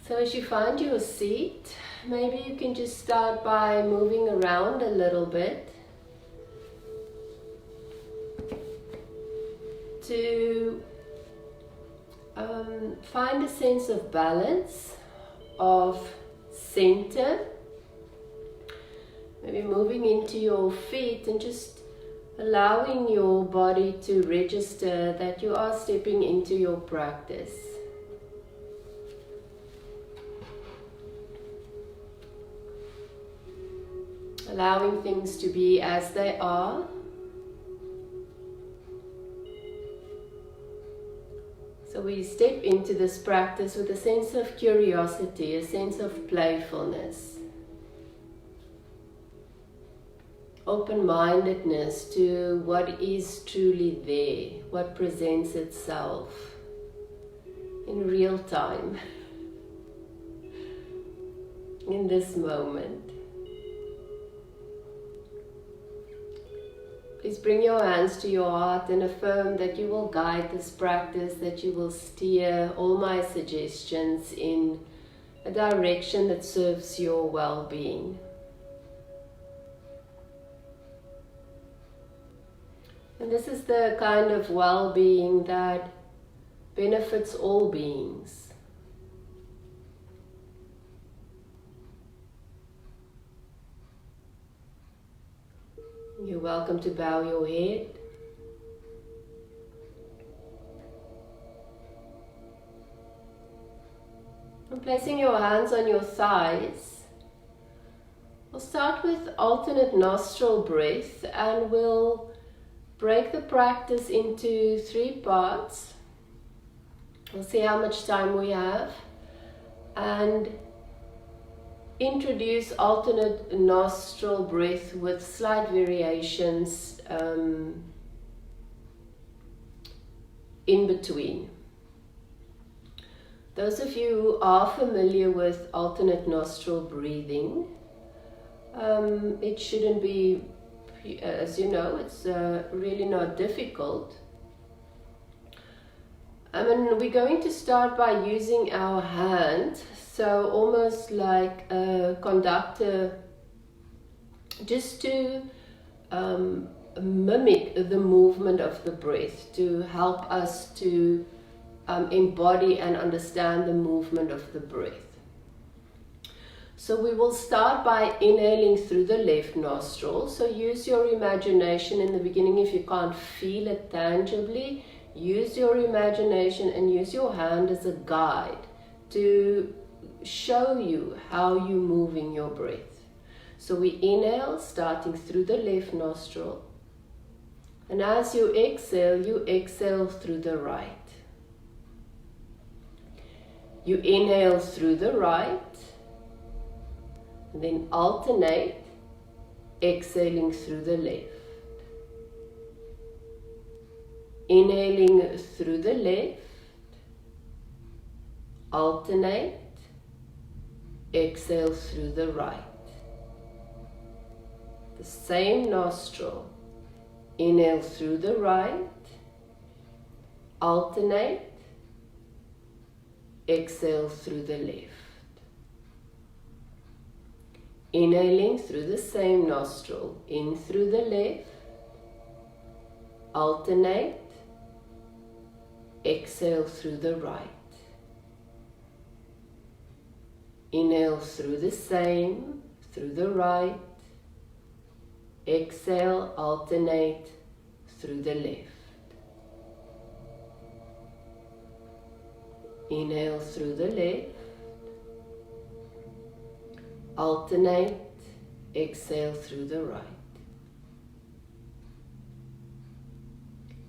So as you find your seat, maybe you can just start by moving around a little bit to find a sense of balance, of center. Maybe moving into your feet and just allowing your body to register that you are stepping into your practice. Allowing things to be as they are. So we step into this practice with a sense of curiosity, a sense of playfulness. Open-mindedness to what is truly there, what presents itself in real time, in this moment. Please bring your hands to your heart and affirm that you will guide this practice, that you will steer all my suggestions in a direction that serves your well-being. And this is the kind of well-being that benefits all beings. You're welcome to bow your head. And placing your hands on your thighs, we'll start with alternate nostril breath and we'll break the practice into 3 parts. We'll see how much time we have and introduce alternate nostril breath with slight variations in between. Those of you who are familiar with alternate nostril breathing, it shouldn't be, as you know, it's really not difficult. We're going to start by using our hand, so almost like a conductor, just to mimic the movement of the breath, to help us to embody and understand the movement of the breath. So we will start by inhaling through the left nostril. So use your imagination in the beginning. If you can't feel it tangibly, use your imagination and use your hand as a guide to show you how you're moving your breath. So we inhale, starting through the left nostril. And as you exhale through the right. You inhale through the right, and then alternate, exhaling through the left. Inhaling through the left, alternate, exhale through the right. The same nostril, inhale through the right, alternate, exhale through the left. Inhaling through the same nostril, in through the left, alternate, exhale through the right. Inhale through the same, through the right, exhale, alternate through the left. Inhale through the left, alternate, exhale through the right.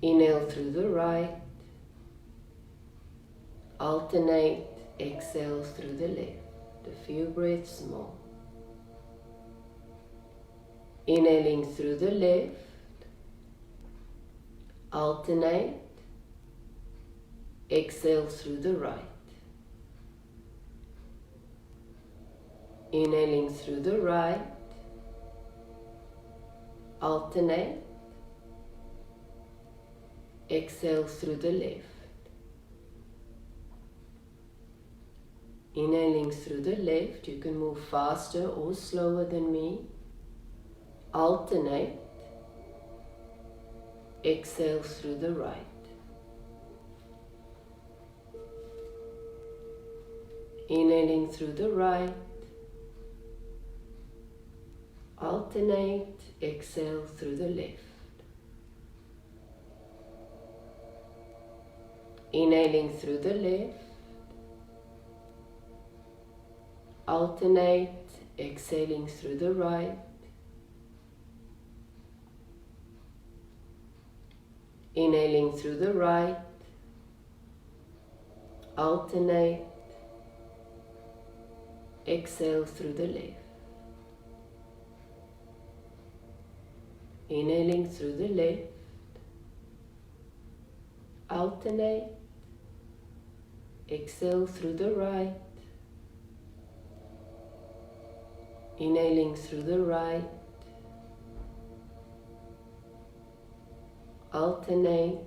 Inhale through the right, alternate, exhale through the left. A few breaths more. Inhaling through the left, alternate, exhale through the right. Inhaling through the right, alternate, exhale through the left. Inhaling through the left, you can move faster or slower than me. Alternate. Exhale through the right. Inhaling through the right. Alternate. Exhale through the left. Inhaling through the left. Alternate. Exhaling through the right. Inhaling through the right. Alternate. Exhale through the left. Inhaling through the left. Alternate. Exhale through the right. Inhaling through the right. Alternate.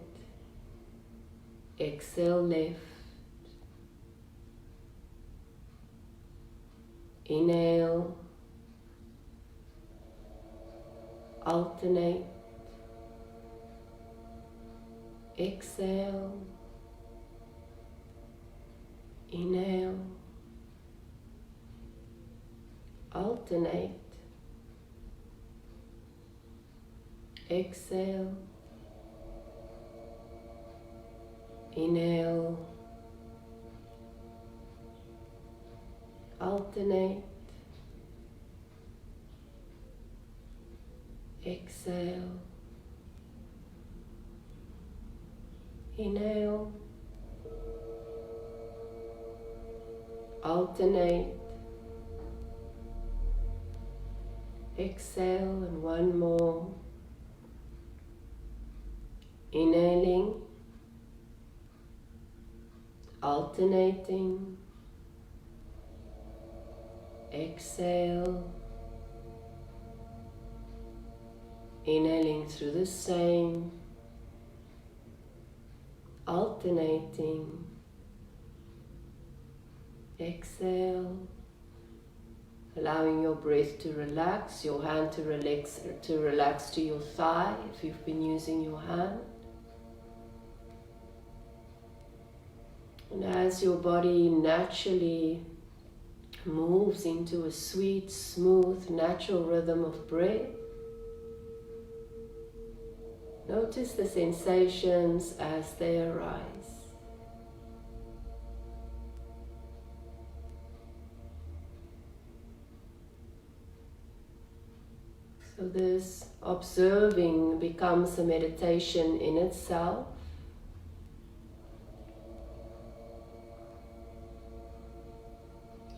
Exhale left. Inhale. Alternate. Exhale. Inhale. Alternate. Exhale. Inhale. Alternate. Exhale. Inhale. Alternate. Exhale, and one more. Inhaling. Alternating. Exhale. Inhaling through the same. Alternating. Exhale. Allowing your breath to relax, your hand to relax to your thigh if you've been using your hand. And as your body naturally moves into a sweet, smooth, natural rhythm of breath, notice the sensations as they arise. So this observing becomes a meditation in itself.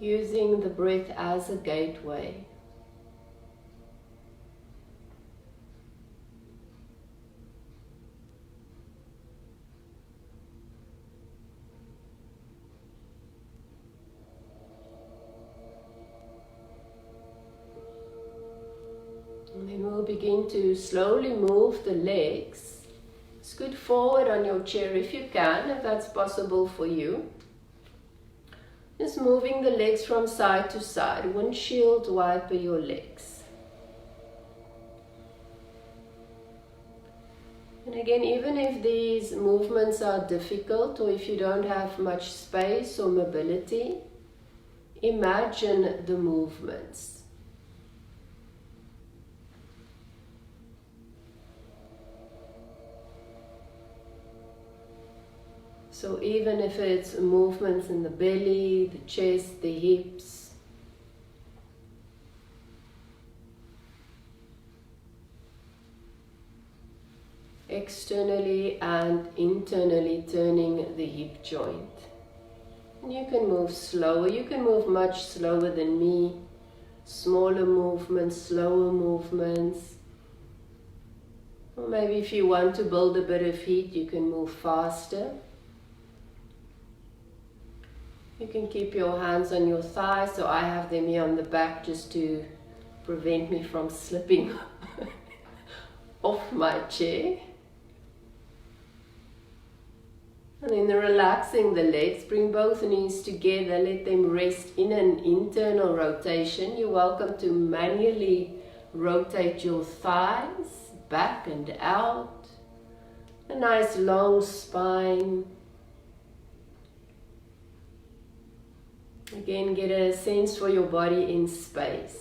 Using the breath as a gateway. And then we'll begin to slowly move the legs. Scoot forward on your chair if you can, if that's possible for you. Just moving the legs from side to side. Windshield wiper your legs. And again, even if these movements are difficult or if you don't have much space or mobility, imagine the movements. So even if it's movements in the belly, the chest, the hips, externally and internally turning the hip joint. And you can move slower, you can move much slower than me, smaller movements, slower movements. Or maybe if you want to build a bit of heat, you can move faster. You can keep your hands on your thighs, so I have them here on the back just to prevent me from slipping off my chair. And then relaxing the legs, bring both knees together, let them rest in an internal rotation. You're welcome to manually rotate your thighs back and out. A nice long spine. Again, get a sense for your body in space.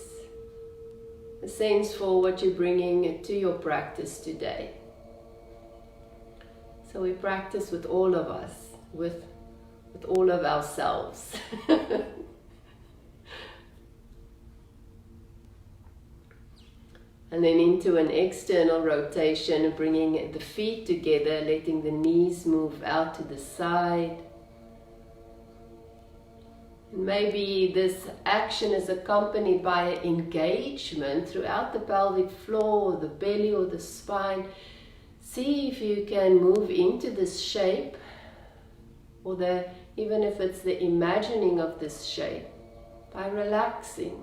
A sense for what you're bringing to your practice today. So we practice with all of us, with all of ourselves. And then into an external rotation, bringing the feet together, letting the knees move out to the side. And maybe this action is accompanied by engagement throughout the pelvic floor, or the belly or the spine. See if you can move into this shape, or even if it's the imagining of this shape, by relaxing.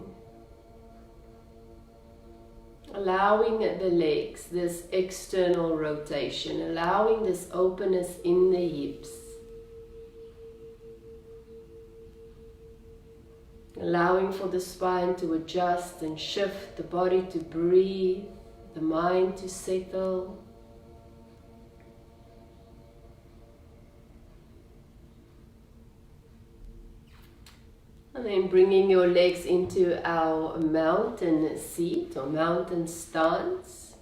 Allowing the legs, this external rotation, allowing this openness in the hips. Allowing for the spine to adjust and shift, the body to breathe, the mind to settle. And then bringing your legs into our mountain seat or mountain stance.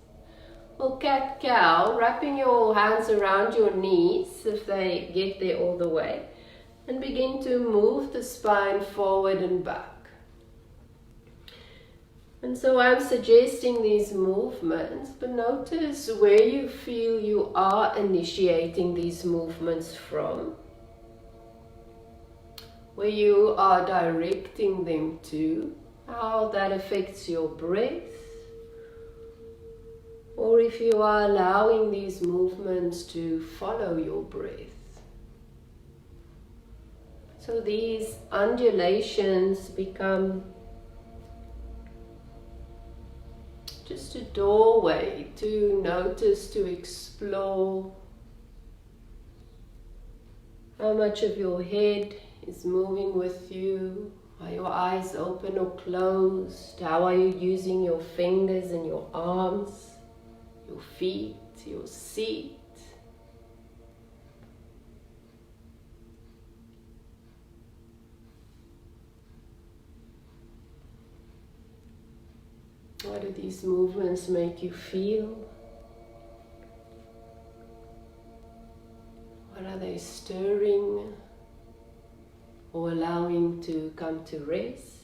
Or cat-cow, wrapping your hands around your knees if they get there all the way. And begin to move the spine forward and back. And so I'm suggesting these movements, but notice where you feel you are initiating these movements from. Where you are directing them to, how that affects your breath, or if you are allowing these movements to follow your breath. So these undulations become just a doorway to notice, to explore how much of your head is moving with you. Are your eyes open or closed? How are you using your fingers and your arms, your feet, your seat? What do these movements make you feel? What are they stirring or allowing to come to rest?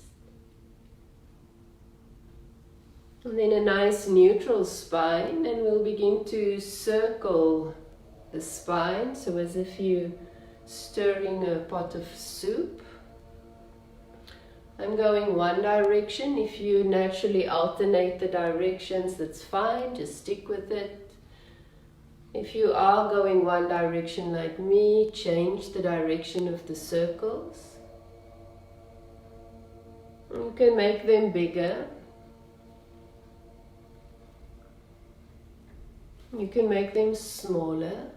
And then a nice neutral spine, and we'll begin to circle the spine, so as if you're stirring a pot of soup. I'm going one direction. If you naturally alternate the directions, that's fine, just stick with it. If you are going one direction like me, change the direction of the circles. You can make them bigger. You can make them smaller.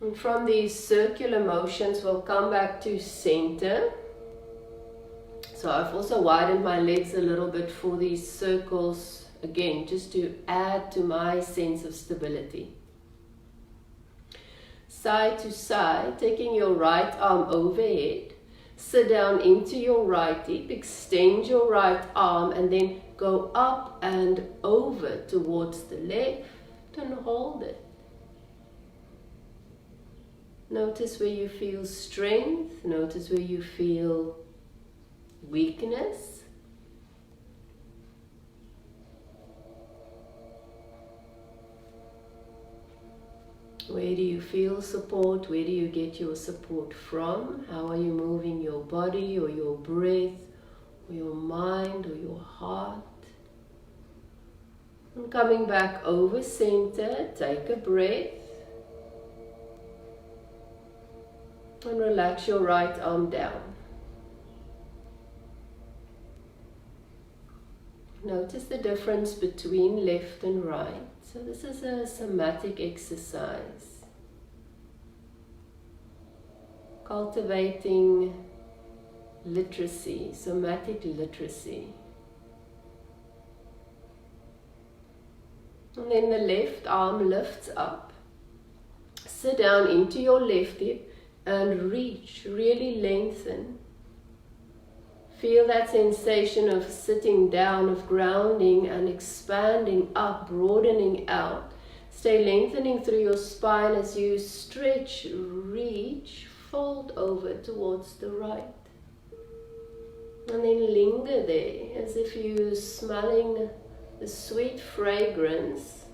And from these circular motions, we'll come back to center. So I've also widened my legs a little bit for these circles, again, just to add to my sense of stability. Side to side, taking your right arm overhead, sit down into your right hip, extend your right arm, and then go up and over towards the left and hold it. Notice where you feel strength, notice where you feel weakness. Where do you feel support? Where do you get your support from? How are you moving your body or your breath or your mind or your heart? And coming back over center, take a breath. And relax your right arm down. Notice the difference between left and right. So this is a somatic exercise, cultivating literacy, somatic literacy. And then the left arm lifts up. Sit down into your left hip and reach, really lengthen. Feel that sensation of sitting down, of grounding and expanding up, broadening out. Stay lengthening through your spine as you stretch, reach, fold over towards the right. And then linger there as if you're smelling the sweet fragrance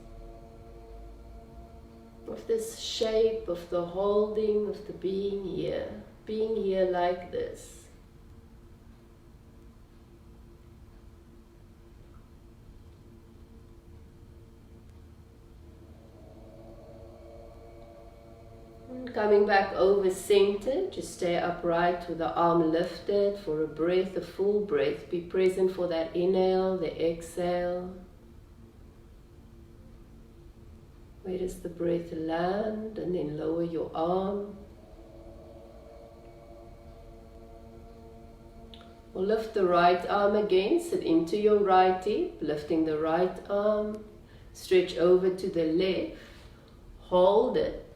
of this shape, of the holding, of the being here like this. And coming back over center, just stay upright with the arm lifted for a breath, a full breath. Be present for that inhale, the exhale. Where does the breath land? And then lower your arm. Or lift the right arm again, sit into your right hip, lifting the right arm. Stretch over to the left, hold it.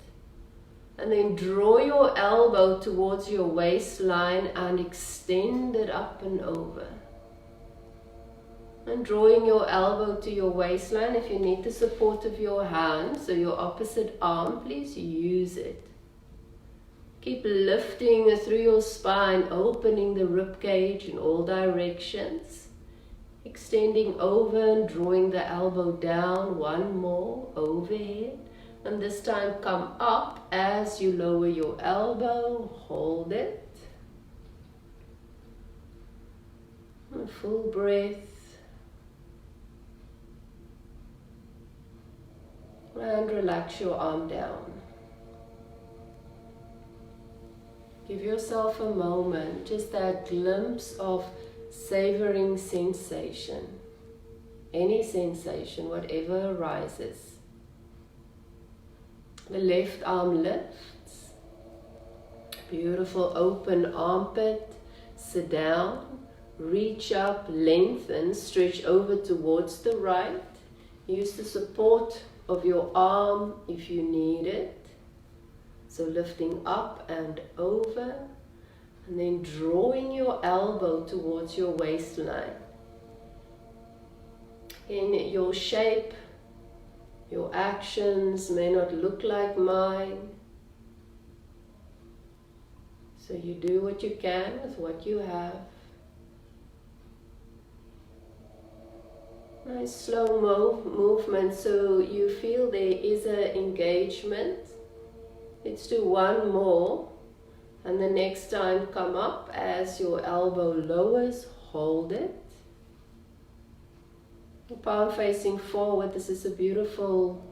And then draw your elbow towards your waistline and extend it up and over. And drawing your elbow to your waistline, if you need the support of your hand, so your opposite arm, please use it. Keep lifting through your spine, opening the rib cage in all directions. Extending over and drawing the elbow down, one more, overhead. And this time come up as you lower your elbow, hold it. A full breath. And relax your arm down. Give yourself a moment, just that glimpse of savoring sensation. Any sensation, whatever arises. The left arm lifts. Beautiful open armpit. Sit down. Reach up, lengthen, stretch over towards the right. Use the support of your arm if you need it. So lifting up and over. And then drawing your elbow towards your waistline. In your shape, your actions may not look like mine. So you do what you can with what you have. Nice slow movement so you feel there is an engagement. Let's do one more. And the next time come up as your elbow lowers, hold it. The palm facing forward, this is a beautiful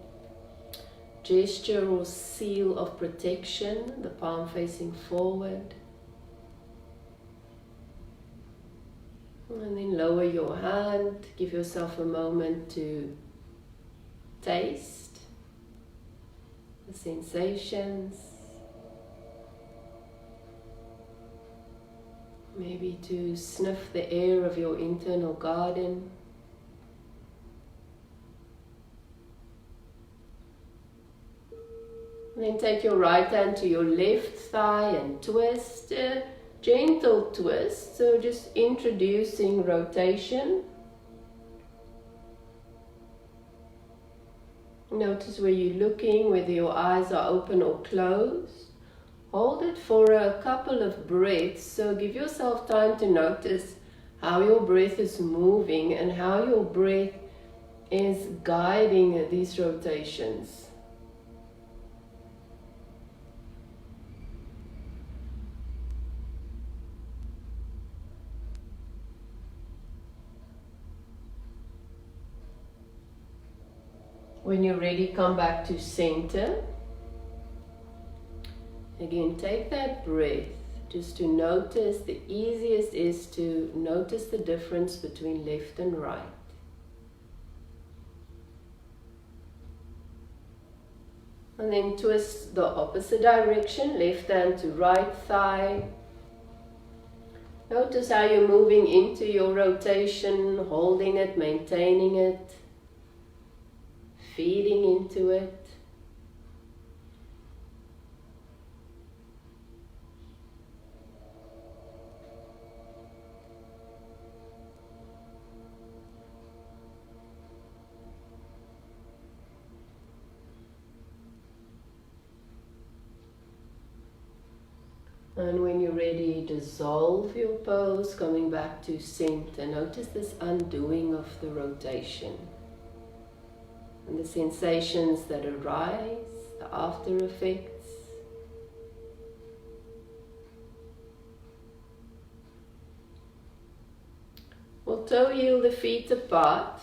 gesture or seal of protection. The palm facing forward. And then lower your hand, give yourself a moment to taste the sensations. Maybe to sniff the air of your internal garden. And then take your right hand to your left thigh and twist, a gentle twist, so just introducing rotation. Notice where you're looking, whether your eyes are open or closed. Hold it for a couple of breaths, so give yourself time to notice how your breath is moving and how your breath is guiding these rotations. When you're ready, come back to center. Again, take that breath just to notice. The easiest is to notice the difference between left and right. And then twist the opposite direction, left hand to right thigh. Notice how you're moving into your rotation, holding it, maintaining it, feeding into it. And when you're ready, dissolve your pose, coming back to center. Notice this undoing of the rotation and the sensations that arise, the after effects. We'll toe heel the feet apart.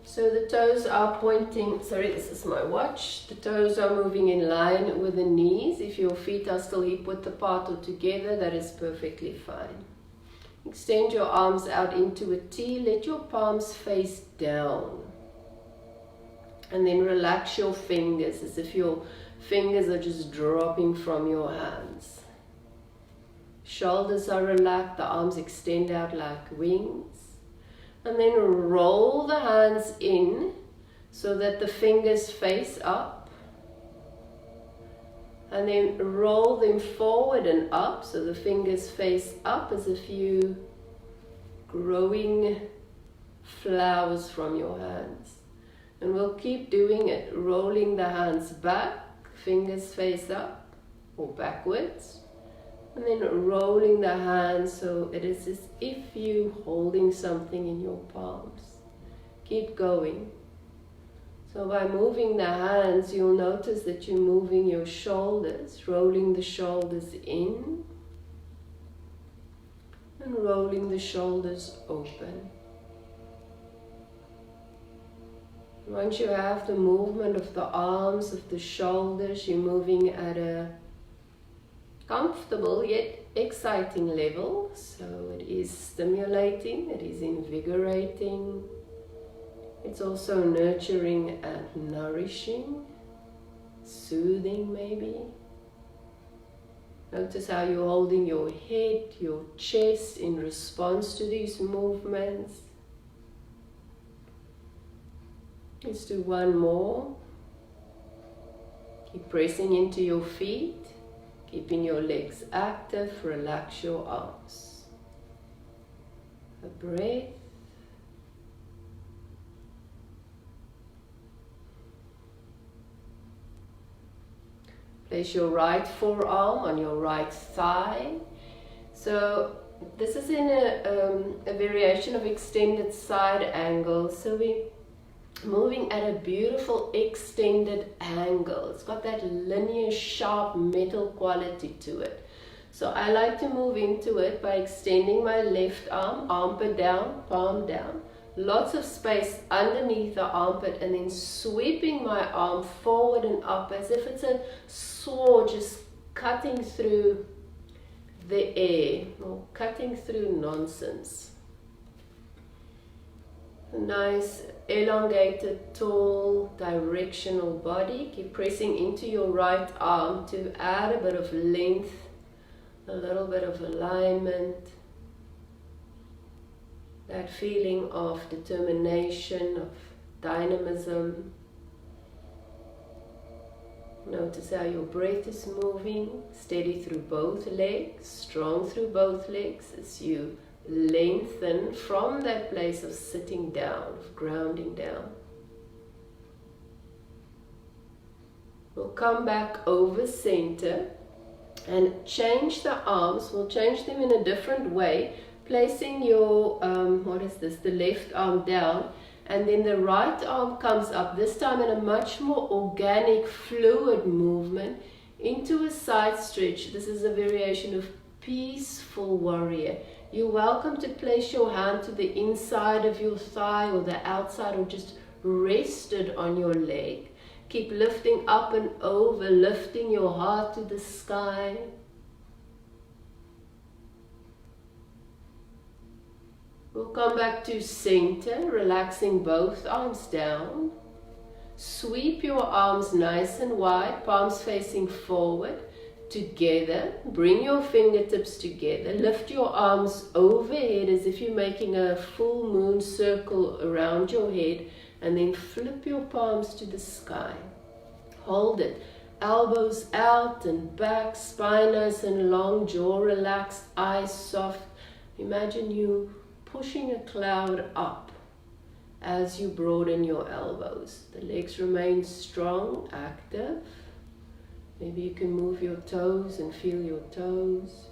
So the toes are pointing, sorry, this is my watch. The toes are moving in line with the knees. If your feet are still hip width apart or together, that is perfectly fine. Extend your arms out into a T. Let your palms face down. And then relax your fingers as if your fingers are just dropping from your hands. Shoulders are relaxed, the arms extend out like wings. And then roll the hands in so that the fingers face up. And then roll them forward and up so the fingers face up as if you growing flowers from your hands. And we'll keep doing it, rolling the hands back, fingers face up or backwards. And then rolling the hands so it is as if you're holding something in your palms. Keep going. So by moving the hands, you'll notice that you're moving your shoulders, rolling the shoulders in and rolling the shoulders open. Once you have the movement of the arms, of the shoulders, you're moving at a comfortable yet exciting level. So it is stimulating, it is invigorating, it's also nurturing and nourishing, soothing maybe. Notice how you're holding your head, your chest in response to these movements. Let's do one more. Keep pressing into your feet. Keeping your legs active, relax your arms. A breath. Place your right forearm on your right thigh. So this is in a variation of extended side angle. So we're moving at a beautiful extended angle. It's got that linear, sharp metal quality to it. So I like to move into it by extending my left arm, armpit down, palm down. Lots of space underneath the armpit and then sweeping my arm forward and up as if it's a sword just cutting through the air or cutting through nonsense. A nice elongated, tall, directional body. Keep pressing into your right arm to add a bit of length, a little bit of alignment. That feeling of determination, of dynamism. Notice how your breath is moving, steady through both legs, strong through both legs as you lengthen from that place of sitting down, of grounding down. We'll come back over center and change the arms. We'll change them in a different way, placing your, the left arm down, and then the right arm comes up, this time in a much more organic, fluid movement into a side stretch. This is a variation of peaceful warrior. You're welcome to place your hand to the inside of your thigh or the outside or just rested on your leg. Keep lifting up and over, lifting your heart to the sky. We'll come back to center, relaxing both arms down. Sweep your arms nice and wide, palms facing forward. Together, bring your fingertips together. Lift your arms overhead as if you're making a full moon circle around your head. And then flip your palms to the sky. Hold it. Elbows out and back, spine nice and long, jaw relaxed, eyes soft. Imagine you pushing a cloud up as you broaden your elbows. The legs remain strong, active. Maybe you can move your toes and feel your toes.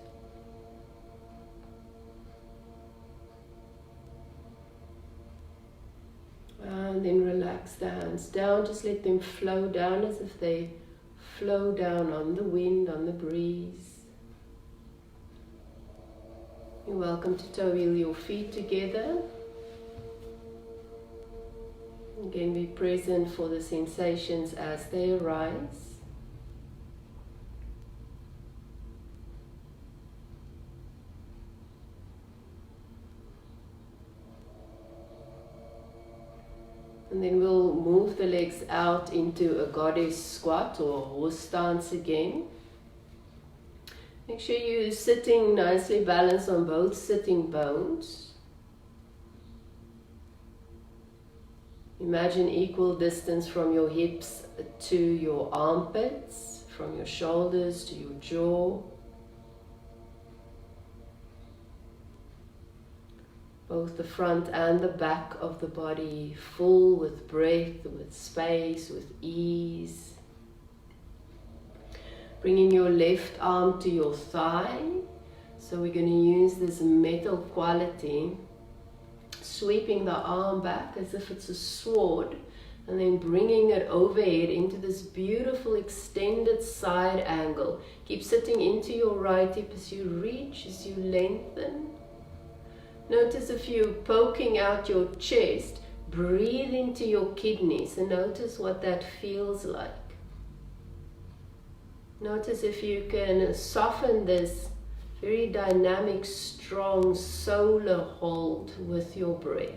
And then relax the hands down. Just let them flow down as if they flow down on the wind, on the breeze. You're welcome to toe wheel your feet together. Again, be present for the sensations as they arise. And then we'll move the legs out into a goddess squat or horse stance again. Make sure you're sitting nicely balanced on both sitting bones. Imagine equal distance from your hips to your armpits, from your shoulders to your jaw. Both the front and the back of the body full with breath, with space, with ease. Bringing your left arm to your thigh. So we're going to use this metal quality. Sweeping the arm back as if it's a sword. And then bringing it overhead into this beautiful extended side angle. Keep sitting into your right hip as you reach, as you lengthen. Notice if you're poking out your chest, breathe into your kidneys and notice what that feels like. Notice if you can soften this very dynamic, strong solar hold with your breath.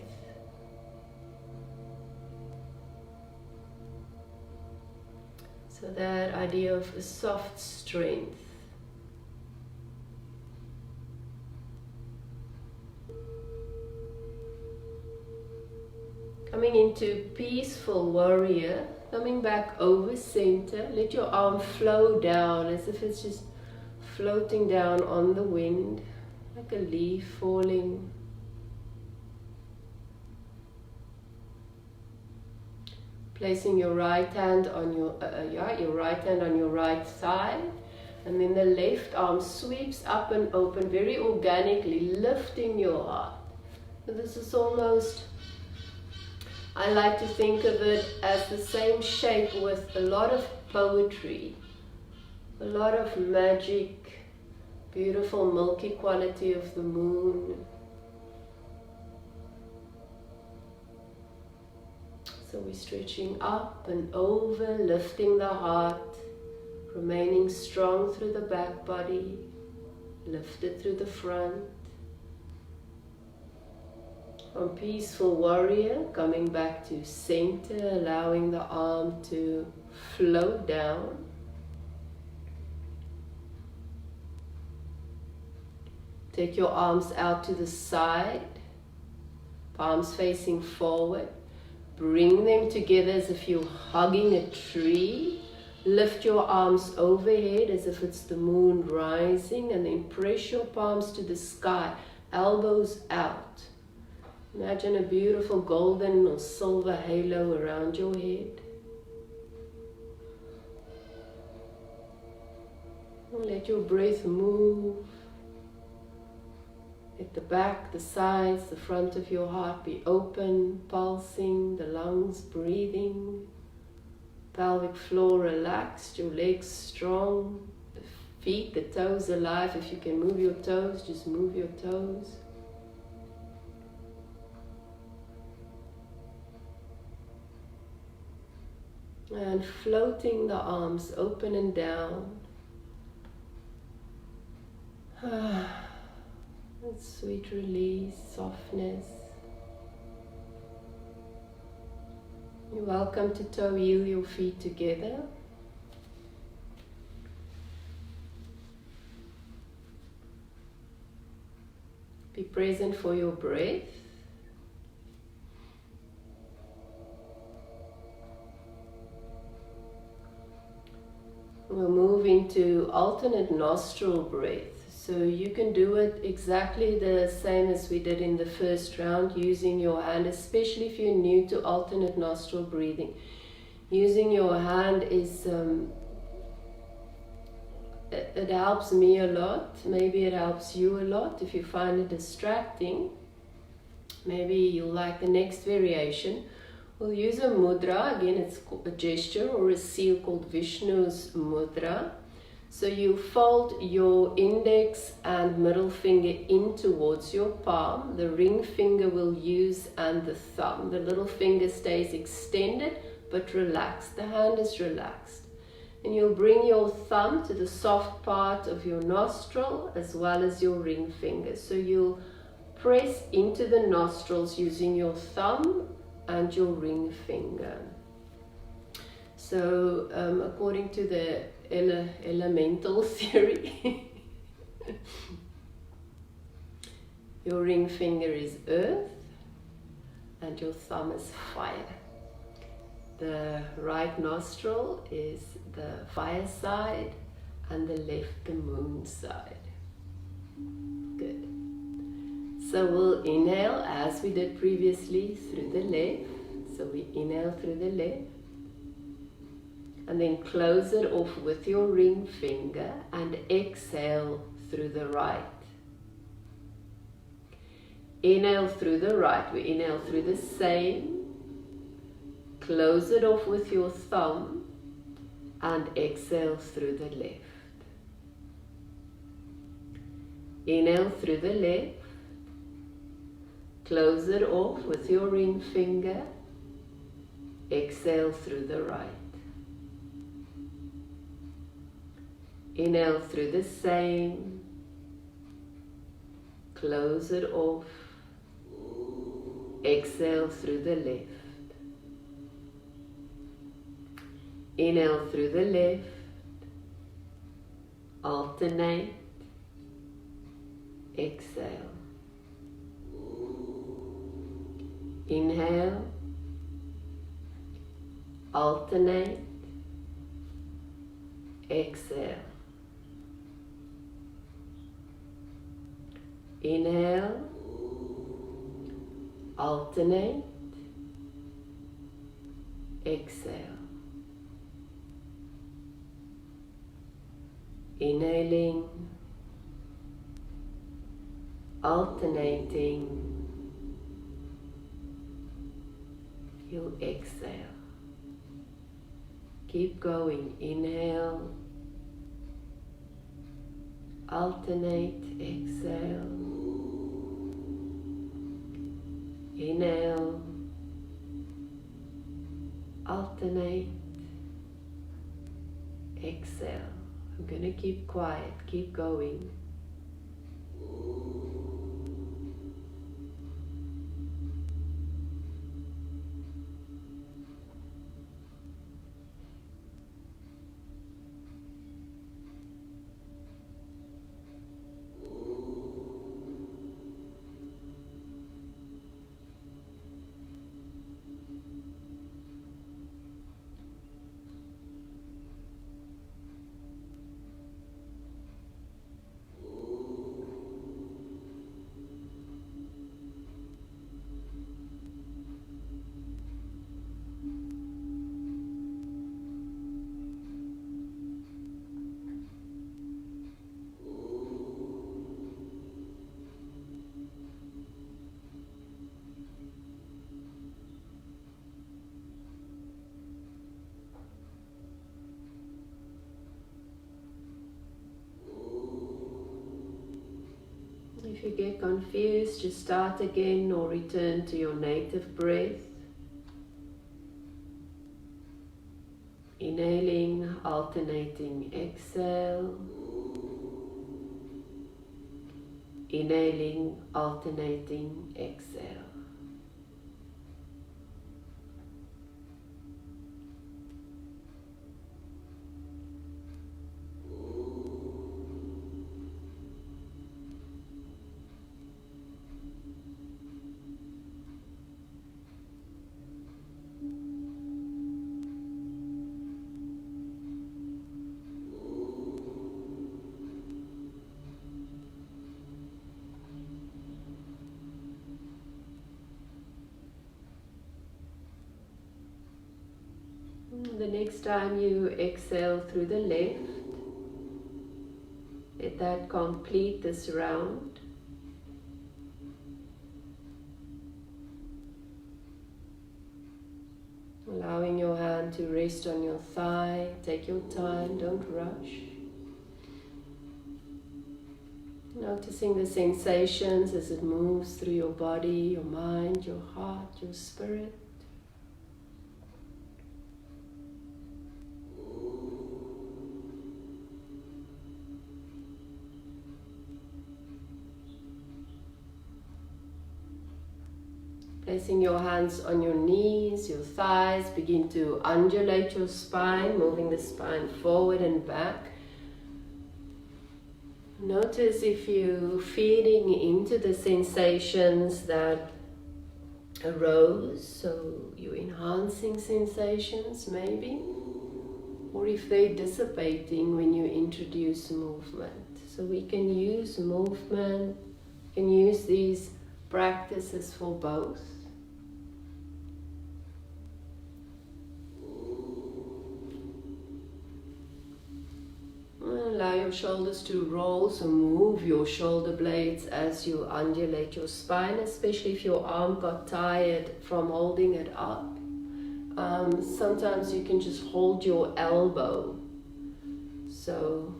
So that idea of a soft strength. Coming into peaceful warrior, coming back over center. Let your arm flow down as if it's just floating down on the wind, like a leaf falling. Placing your right hand on your right thigh, and then the left arm sweeps up and open very organically, lifting your heart. So this is almost, I like to think of it as the same shape with a lot of poetry, a lot of magic, beautiful milky quality of the moon. So we're stretching up and over, lifting the heart, remaining strong through the back body, lifted through the front. From peaceful warrior, coming back to center, allowing the arm to float down. Take your arms out to the side, palms facing forward. Bring them together as if you're hugging a tree. Lift your arms overhead as if it's the moon rising, and then press your palms to the sky, elbows out. Imagine a beautiful golden or silver halo around your head. And let your breath move. Let the back, the sides, the front of your heart be open, pulsing, the lungs breathing. Pelvic floor relaxed, your legs strong, the feet, the toes alive. If you can move your toes, just move your toes. And floating the arms open and down. And sweet release, softness. You're welcome to toe heel your feet together. Be present for your breath. We'll move into alternate nostril breath. So you can do it exactly the same as we did in the first round, using your hand, especially if you're new to alternate nostril breathing. Using your hand is, it helps me a lot. Maybe it helps you a lot. If you find it distracting, maybe you'll like the next variation. We'll use a mudra. Again, it's a gesture or a seal called Vishnu's mudra. So you fold your index and middle finger in towards your palm. The ring finger will use and the thumb. The little finger stays extended but relaxed. The hand is relaxed. And you'll bring your thumb to the soft part of your nostril as well as your ring finger. So you'll press into the nostrils using your thumb and your ring finger. So according to the elemental theory, your ring finger is earth and your thumb is fire. The right nostril is the fire side and the left the moon side. Good. So we'll inhale as we did previously through the left. So we inhale through the left. And then close it off with your ring finger and exhale through the right. Inhale through the right. We inhale through the same. Close it off with your thumb and exhale through the left. Inhale through the left. Close it off with your ring finger. Exhale through the right. Inhale through the same. Close it off. Exhale through the left. Inhale through the left. Alternate. Exhale. Inhale. Alternate. Exhale. Inhale, alternate, exhale. Inhaling, alternating, you exhale. Keep going. Inhale, alternate, exhale. Inhale, alternate, exhale. I'm going to keep quiet, keep going. If you get confused, just start again or return to your native breath. Inhaling, alternating, exhale. Inhaling, alternating, exhale. The next time you exhale through the left, let that complete this round. Allowing your hand to rest on your thigh. Take your time, don't rush. Noticing the sensations as it moves through your body, your mind, your heart, your spirit. Placing your hands on your knees, your thighs, begin to undulate your spine, moving the spine forward and back. Notice if you're feeding into the sensations that arose, so you're enhancing sensations maybe, or if they're dissipating when you introduce movement. So we can use movement, can use these practices for both. Allow your shoulders to roll, so move your shoulder blades as you undulate your spine, especially if your arm got tired from holding it up. Sometimes you can just hold your elbow. So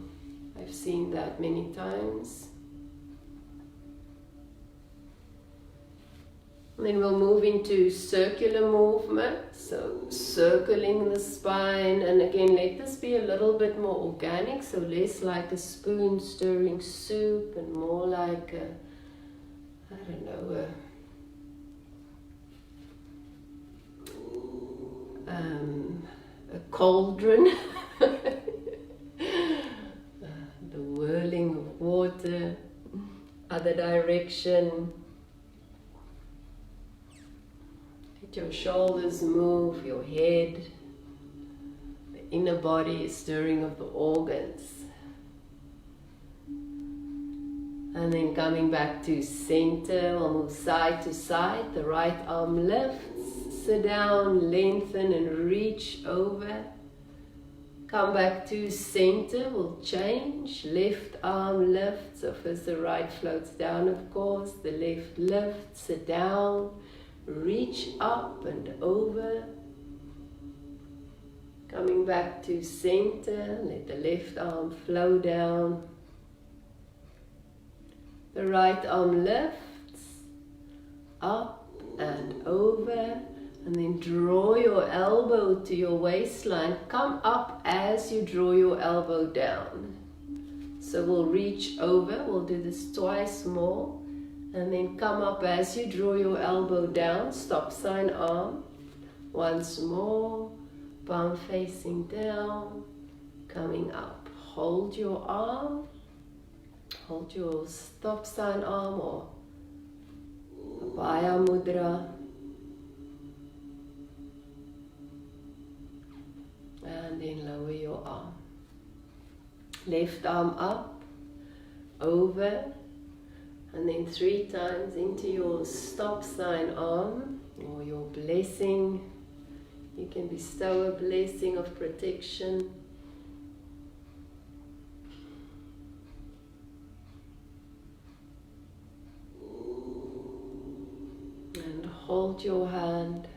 I've seen that many times. And then we'll move into circular movement, so circling the spine, and again let this be a little bit more organic, so less like a spoon stirring soup and more like a, I don't know, a cauldron, the whirling of water, other direction. Your shoulders move, your head, the inner body, stirring of the organs. And then coming back to center, we'll move side to side. The right arm lifts, sit down, lengthen and reach over. Come back to center, we'll change. Left arm lifts, so first the right floats down of course, the left lifts, sit down. Reach up and over. Coming back to center, let the left arm flow down. The right arm lifts, up and over, and then draw your elbow to your waistline. Come up as you draw your elbow down. So we'll reach over, we'll do this twice more. And then come up as you draw your elbow down, stop sign arm. Once more, palm facing down, coming up. Hold your arm, hold your stop sign arm or Abhaya Mudra. And then lower your arm. Left arm up, over. And then 3 times into your stop sign arm or your blessing. You can bestow a blessing of protection. And hold your hand.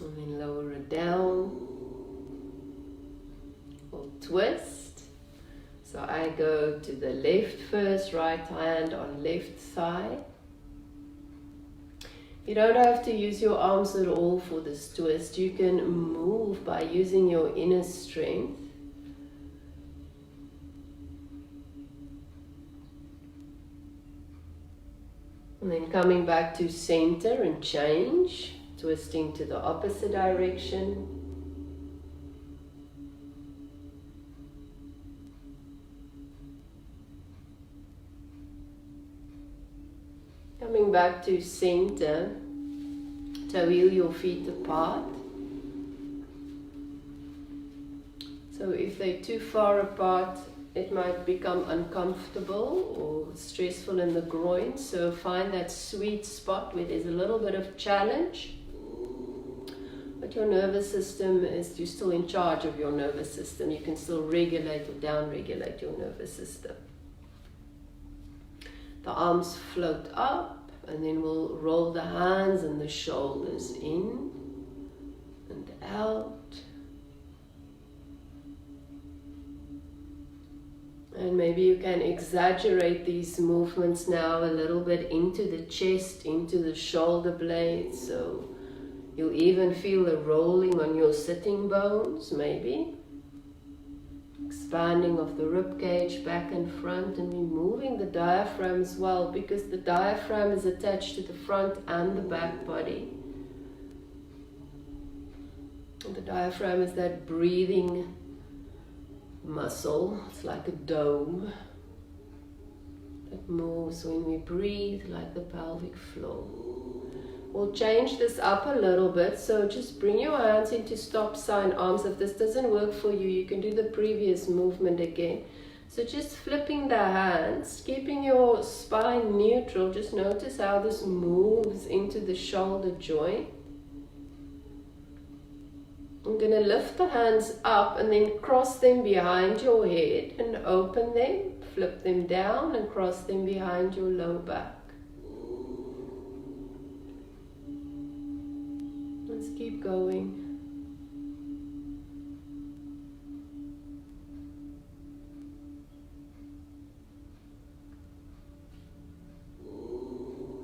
And then lower it down, or twist. So I go to the left first, right hand on left thigh. You don't have to use your arms at all for this twist. You can move by using your inner strength. And then coming back to center and change, twisting to the opposite direction. Coming back to center, toe heel your feet apart. So if they're too far apart, it might become uncomfortable or stressful in the groin. So find that sweet spot where there's a little bit of challenge. But your nervous system is, you're still in charge of your nervous system. You can still regulate or down-regulate your nervous system. The arms float up, and then we'll roll the hands and the shoulders in and out. And maybe you can exaggerate these movements now a little bit into the chest, into the shoulder blades. So you'll even feel the rolling on your sitting bones, maybe. Expanding of the rib cage back and front, and removing the diaphragm as well, because the diaphragm is attached to the front and the back body. And the diaphragm is that breathing muscle. It's like a dome that moves when we breathe, like the pelvic floor. We'll change this up a little bit, so just bring your hands into stop sign arms. If this doesn't work for you, you can do the previous movement again. So just flipping the hands, keeping your spine neutral. Just notice how this moves into the shoulder joint. I'm going to lift the hands up and then cross them behind your head and open them, flip them down and cross them behind your low back. Let's keep going.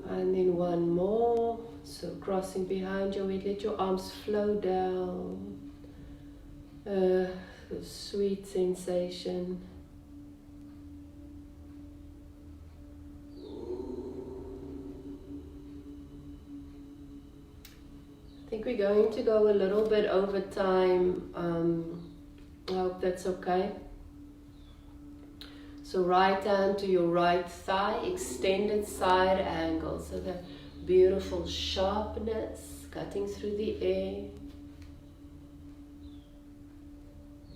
And then one more. So crossing behind your head, let your arms flow down. The sweet sensation. I think we're going to go a little bit over time. I hope that's okay. So right hand to your right thigh, extended side angle. So the beautiful sharpness cutting through the air.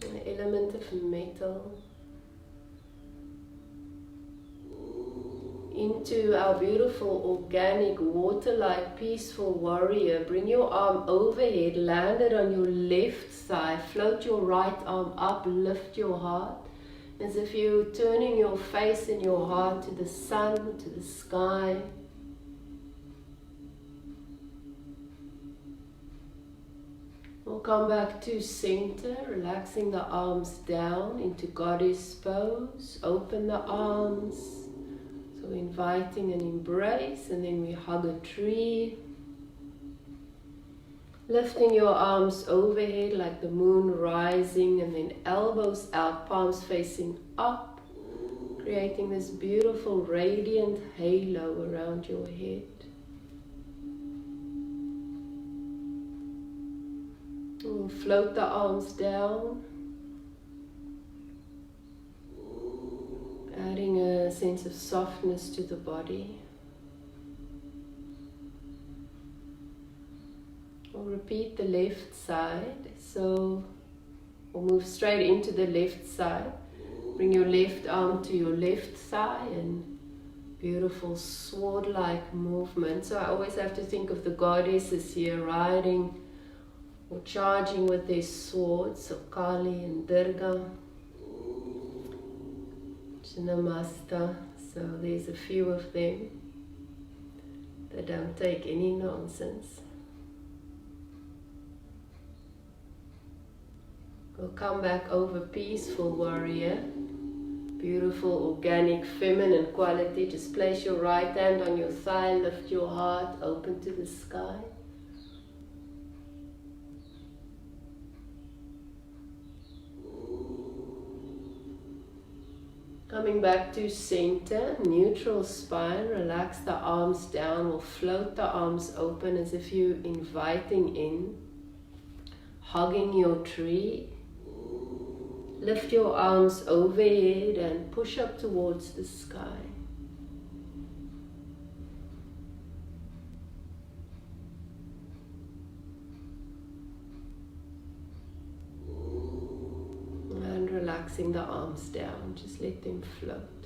An element of metal. Into our beautiful organic water-like peaceful warrior. Bring your arm overhead, land it on your left thigh, float your right arm up, lift your heart as if you're turning your face and your heart to the sun, to the sky. We'll come back to center, relaxing the arms down into goddess pose. Open the arms. So inviting an embrace, and then we hug a tree. Lifting your arms overhead like the moon rising, and then elbows out, palms facing up, creating this beautiful radiant halo around your head. We'll float the arms down, adding a sense of softness to the body. We'll repeat the left side, so we'll move straight into the left side. Bring your left arm to your left thigh and beautiful sword-like movement. So I always have to think of the goddesses here riding or charging with their swords, so Kali and Durga, Chinnamasta. So there's a few of them that don't take any nonsense. We'll come back over peaceful warrior, beautiful, organic, feminine quality. Just place your right hand on your thigh, lift your heart, open to the sky. Coming back to center, neutral spine, relax the arms down, we'll float the arms open as if you're inviting in, hugging your tree. Lift your arms overhead and push up towards the sky. And relaxing the arms down, just let them float.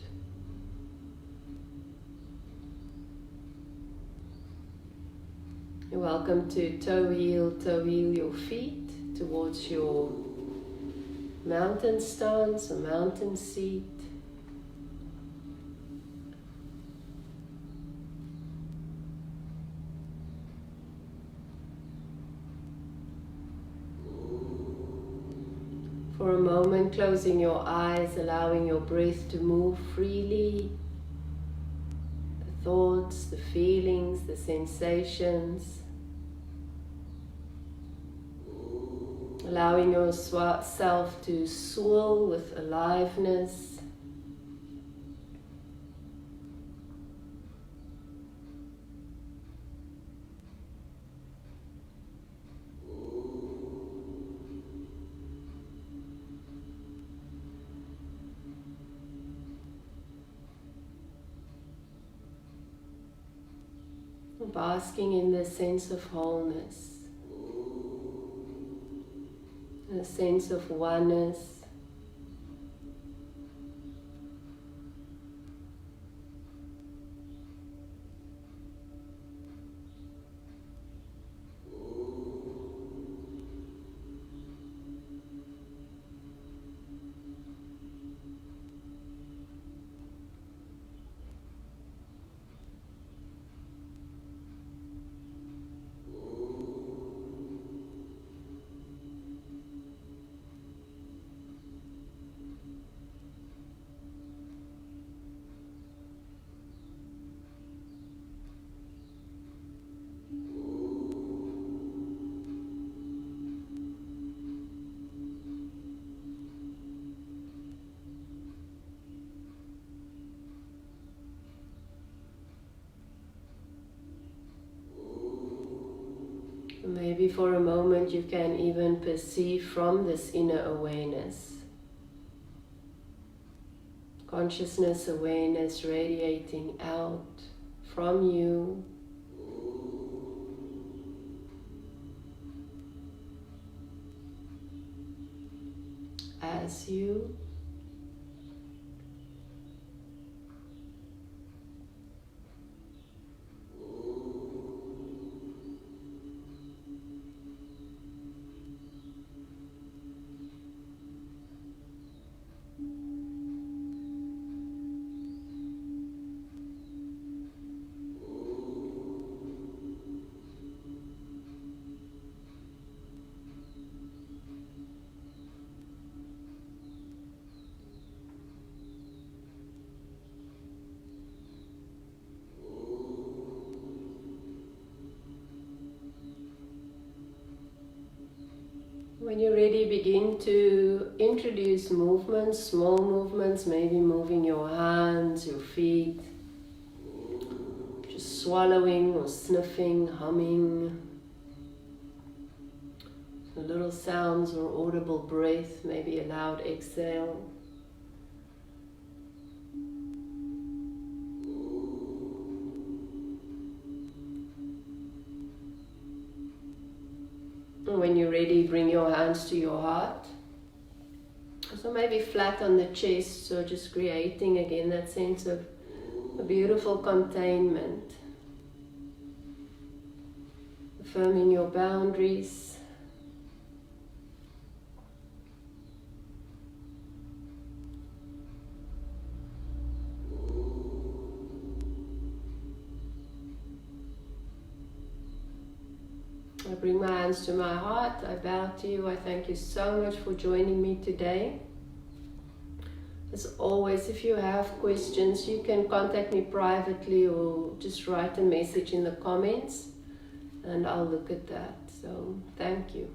You're welcome to toe heel your feet towards your mountain stance or mountain seat. For a moment, closing your eyes, allowing your breath to move freely. The thoughts, the feelings, the sensations. Allowing yourself to swirl with aliveness. Basking in the sense of wholeness. A sense of oneness. Maybe for a moment you can even perceive from this inner awareness, consciousness awareness radiating out from you as you. When you're ready, begin to introduce movements, small movements, maybe moving your hands, your feet, just swallowing or sniffing, humming, little sounds or audible breath, maybe a loud exhale. When you're ready, bring your hands to your heart. So maybe flat on the chest, so just creating again that sense of a beautiful containment. Affirming your boundaries. I bring my hands to my heart, I bow to you, I thank you so much for joining me today. As always, if you have questions, you can contact me privately or just write a message in the comments and I'll look at that. So thank you.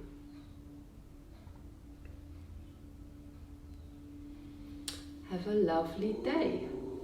Have a lovely day.